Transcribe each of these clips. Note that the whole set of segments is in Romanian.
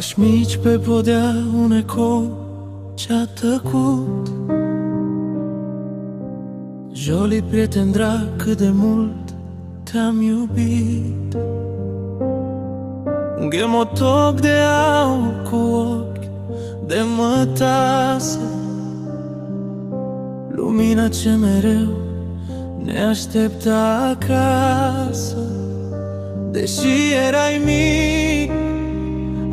Pași mici pe podea, un ecou ce-a tăcut. Joli, prieten drag, cât de mult te-am iubit. Un ghemotoc de aur cu ochi de mătase, lumina ce mereu ne aștepta acasă. Deși erai mic,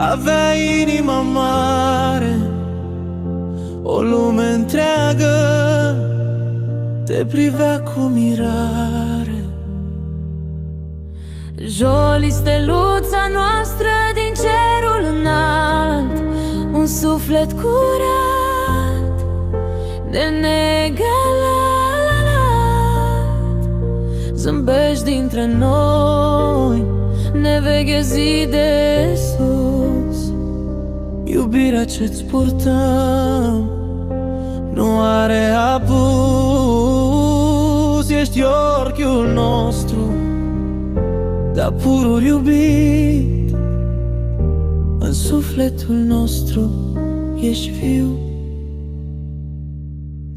avea inima mare, o lume întreagă te privea cu mirare. Joli, steluța noastră din cerul înalt, un suflet curat de negalat. Zâmbești dintre noi, ne veghezi de sus. Iubirea ce-ți purtăm nu are abuz. Ești orchiul nostru, dar purul iubit. În sufletul nostru ești viu,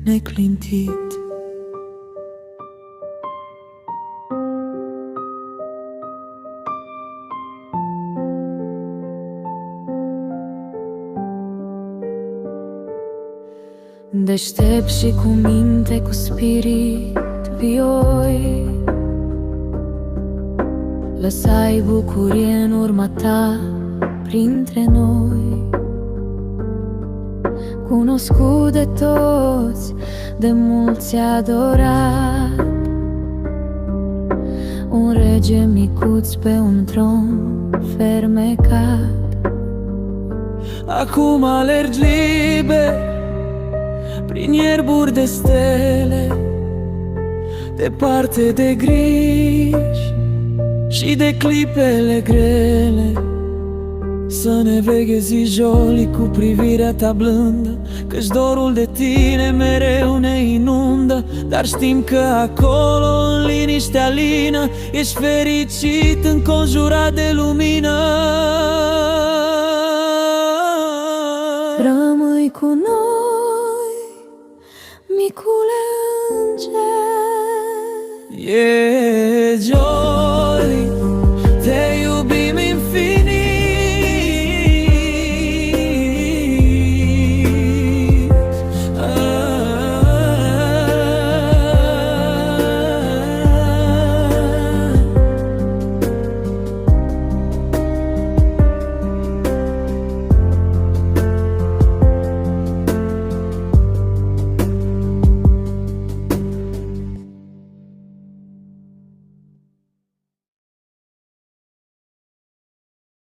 neclintit. Deștept și cu minte, cu spirit vioi, lăsai bucurie în urma ta printre noi. Cunoscut de toți, de mulți adorat, un rege micuț pe un tron fermecat. Acum alergi liber prin ierburi de stele, departe de griji și de clipele grele. Să ne veghezi, Joli, cu privirea ta blândă, căci dorul de tine mereu ne inundă. Dar știm că acolo, în liniștea lină, ești fericit, înconjurat de lumină. Rămâi cu noi, micule înger. E Joli.